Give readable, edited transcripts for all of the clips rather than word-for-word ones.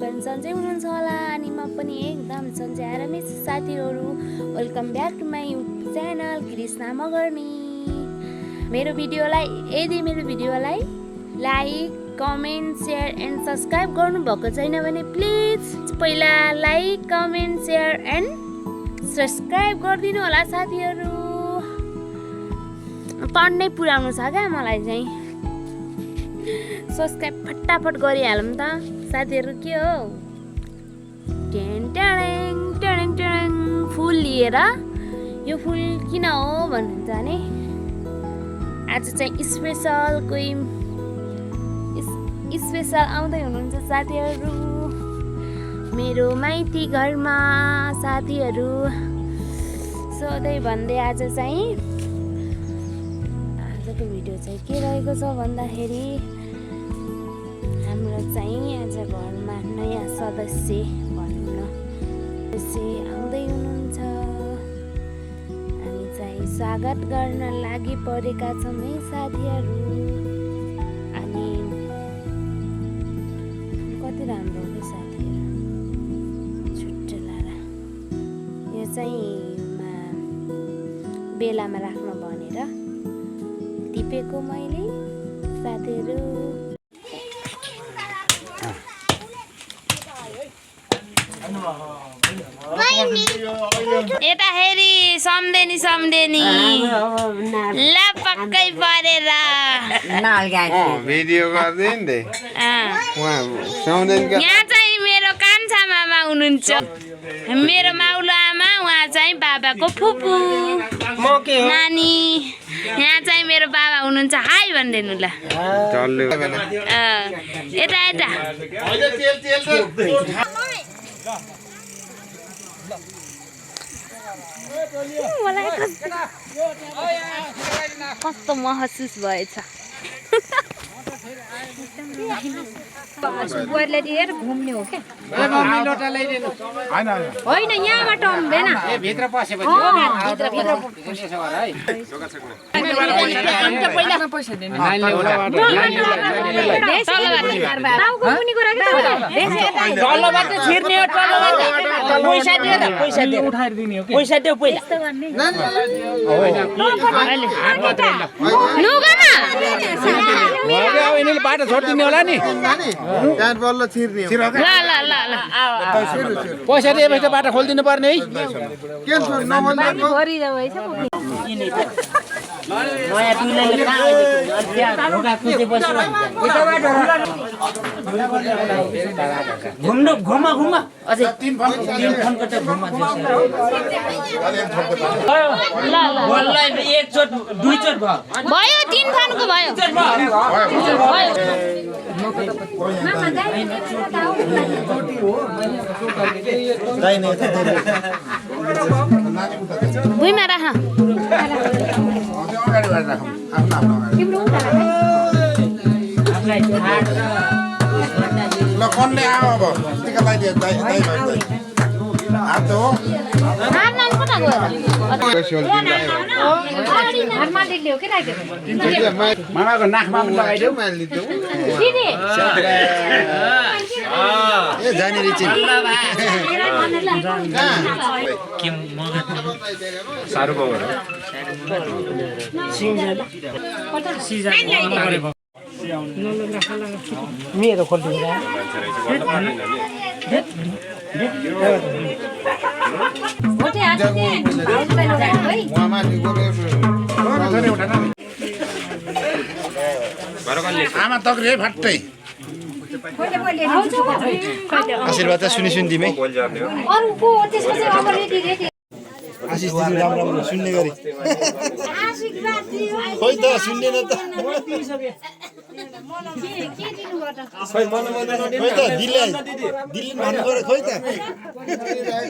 पनि सन्चै हुनुहुन्छ होला अनि म पनि एकदम सन्चै आरामै छु साथीहरू। Welcome back to my YouTube channel Krishna Magarni. मेरो भिडियोलाई like comment share and subscribe गर्नुभएको छैन भने प्लिज पहिला like comment share and subscribe गरिदिनु होला साथीहरू। पढ्नै पुर्याउनु छ क्या मलाई चाहिँ। सब्सक्राइब फटाफट गरिहालौँ त साथीहरू। के हो टेन टेडेङ टेडेङ टेडेङ फुल लिएर यो फुल किन हो भन्नुहुन्छ भने आज चाहिँ स्पेसल आउँदै हुनुहुन्छ साथीहरू मेरो माइती घरमा साथीहरू। सधैँ भन्दै आजको भिडियो चाहिँ के रहेको छ भन्दाखेरि हाम्रो चाहिँ आज घरमा नयाँ सदस्य आउँदै हुनुहुन्छ। हामी चाहिँ स्वागत गर्न लागि परेका छौँ है साथीहरू। अनि कति राम्रो हो साथीहरू छुट्टलारा। यो चाहिँ बेलामा राख्न भनेर टिपेको मैले साथीहरू। यता हेरी सम्झेनी ल पक्कै परेर भिडियो गर्दैन दे। यहाँ चाहिँ मेरो कान्छा मामा हुनुहुन्छ, मेरो माउलो आमा, उहाँ चाहिँ बाबाको फुपू नानी। यहाँ चाहिँ मेरो बाबा हुनुहुन्छ, हाई भनिदिनु ल। यता यता मलाई कस्तो महसुस भएछ। घुम्ने हो क्या होइन यहाँबाट हुँदैन भित्र पसेपछि बाटो छोडिदिने होला नि। पैसा दिएपछि त बाटो खोलिदिनु पर्ने है। घुमा अझै तीन फनको त घुमा एकचोट दुईचोट भयो 3 फनको भयो। भुइँमा राख ल कसले आयो अब टिका लगाइदियो दाइ हात हो मामाको नाकमा पनि लगाइदेऊ। जानेरी साह्रो भयो मेरो खोलिदिनु आमा तक्रिए फट्टै आशीर्वाद सुनि दिमै आशिष दिदी राम्रो राम्रो सुन्ने गरी खोइ त सुन्ने न त खोइ दिल्ली भन्नु पर्यो खोइ त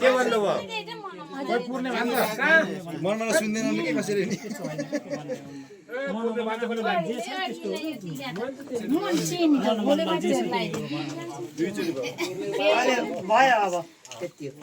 के भन्नुभयो मनमा सुन्दैन के कसरी नि भयो अब त्यति हो।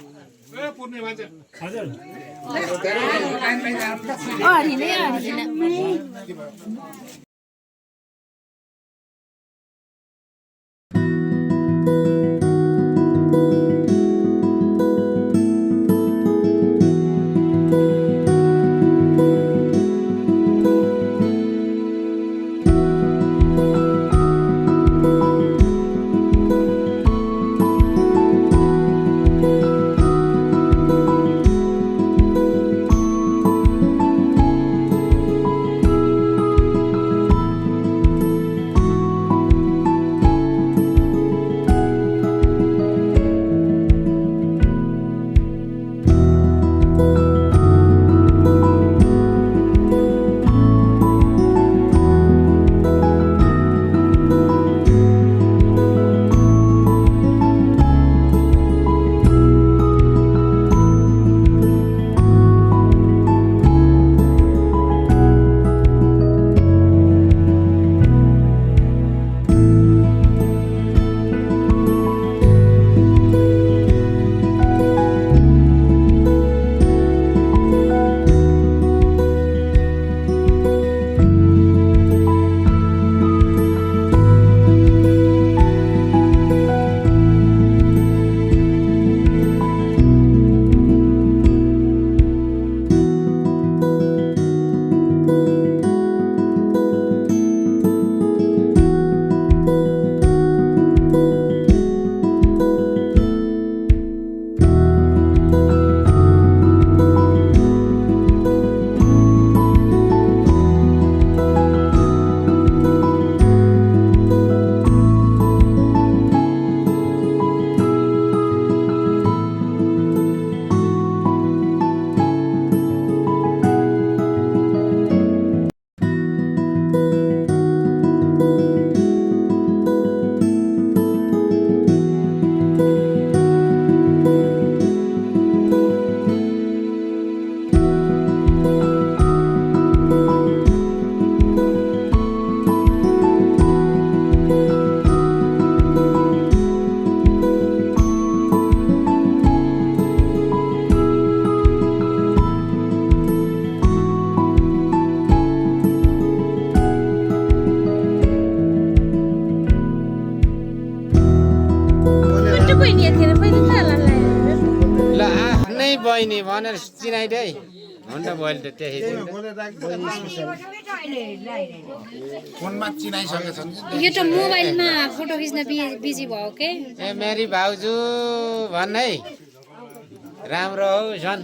चिनाइदे है हुन्छ मैले त त्यही फोनमा चिनाइसकेछन् यो त मोबाइलमा फोटो खिच्न बिजी भयो के ए मेरी भाउजू भन् है राम्रो हौ झन्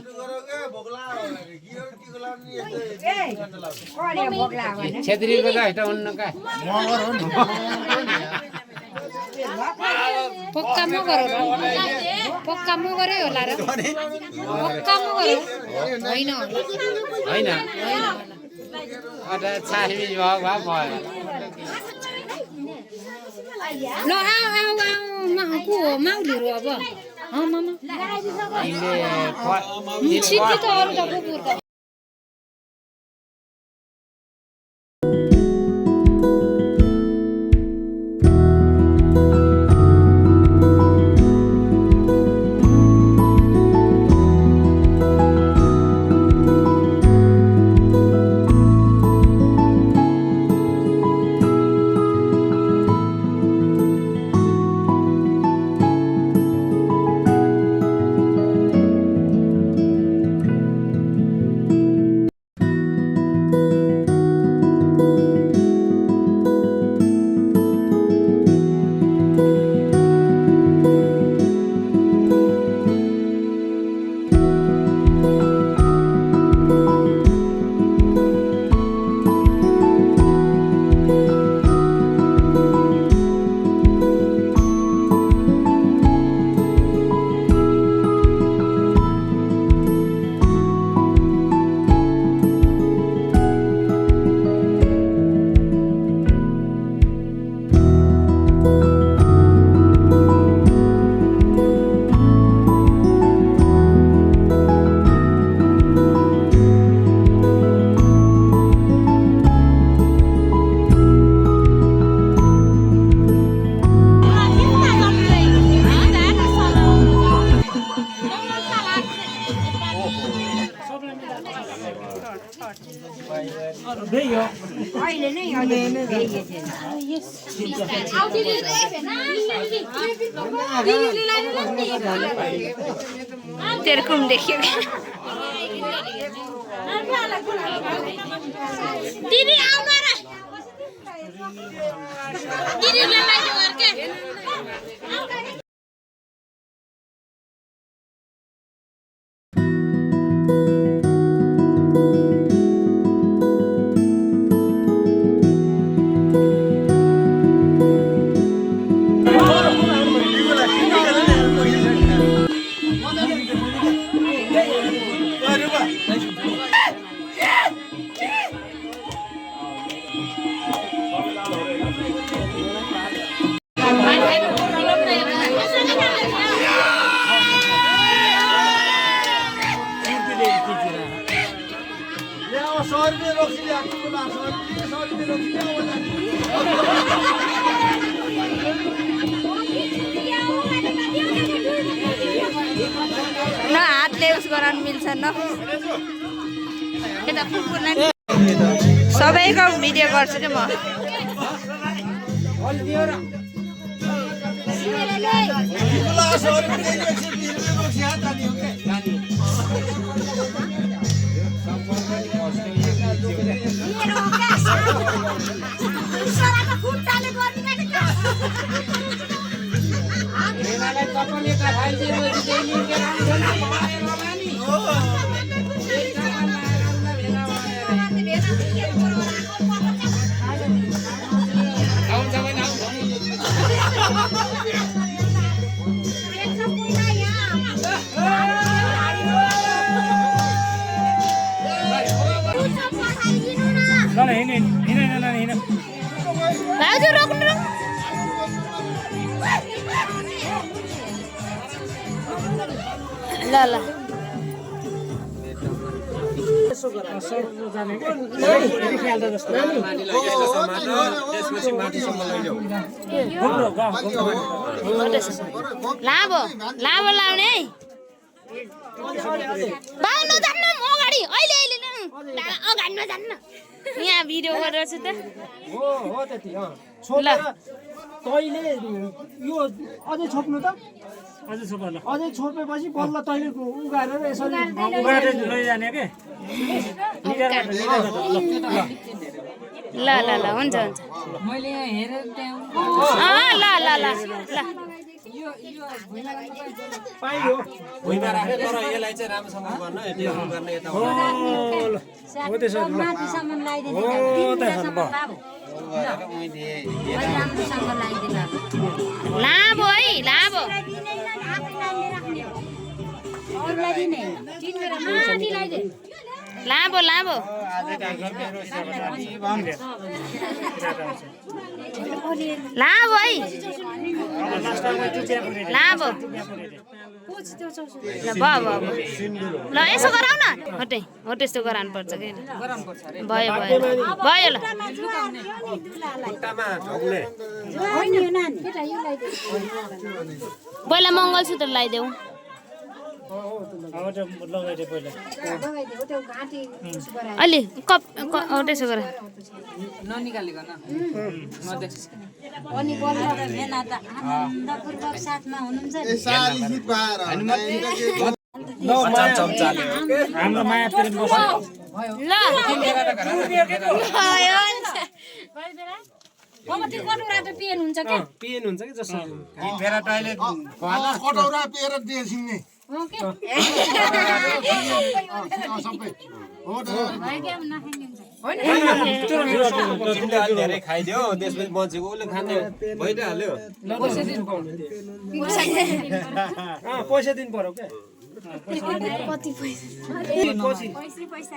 छेत्रीको त हैट हुन्न का मगर हो नि पक्का म गरे होला र पक्का म गरे होइन हैन अझ छामी भयो भयो ल आऊ को हो माउलीहरू अब मामा सिद्धि त अरू त कुकुर त तेरे देखिए दीदी आओ ना दीदी ले लाई जो करके न हातले उस गर्न मिल्छ न यता पुपुरलाई सबैको भिडियो गर्छु के म ल ल लाभो लाभो लाउने है बाउ नजान्न म अगाडि अहिले अहिले अगाडि नजान्न यहाँ भिडियो गरेर छु त हो त्यति छोपेर तैले यो अझै छोप्नु त अझै छोपेपछि बल्ल तैले उगारेर यसरी उगारेर लैजाने के ल ल ल हुन्छ हुन्छ मैले यहाँ हेरेर त्यहाँ ल ल ल ल पाइयो भुइँमा राखेर तर यसलाई चाहिँ राम्रोसँग गर्न टेबल गर्न यता हो त्यसो ल माथिसम्म लगाइदिनु हो त्यसो ल लामो है लामो लामो लामो लामो है लामो ल भयो ल यसो गराउ न हो त्यस्तो गराउनु पर्छ कि भयो भयो भयो ल पहिला मङ्गलसूत्र लगाइदेऊ अलि कप त्यसो गर अनि बल्ल मेला त आनन्दपूर्वक साथमा हुनुहुन्छ नि हाम्रो माया प्रेम बस्छ ल पिएनुहुन्छ क्या पिएन हुन्छ कि जस्तो फेर टोयलेट कटौरा पिएर दिएछिन् नि सबै हो त धेरै खाइदियो त्यसपछि बचेको उसले खाने भइहाल्यो पैसा दिनु पर्यो क्या कति पैसा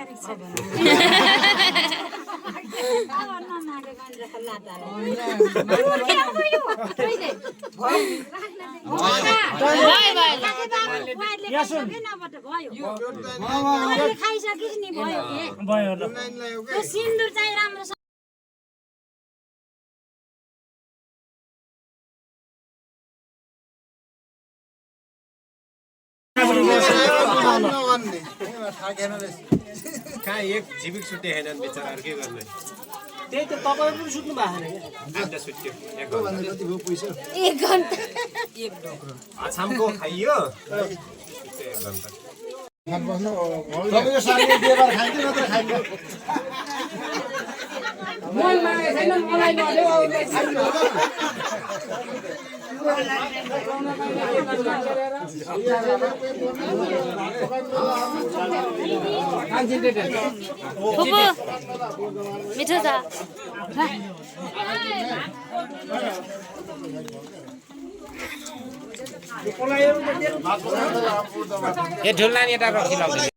खाइसकिस् नि भयो सिन्दुर चाहिँ राम्रो कहाँ एक झिबिक छुट्टी हैन बिचराहरु के गर्ने त्यही त तपाईहरु पनि सुत्नु भएको छैन आज छुट्यो एक कति भयो पैसा 1 घण्टा आछामको खाइयो एक घण्टा तपाईँको साथीले दिएर खाइन्छ नत्र खाइन्छ फुपू मिठो छ ए ढुल नानी यता रखिलाउ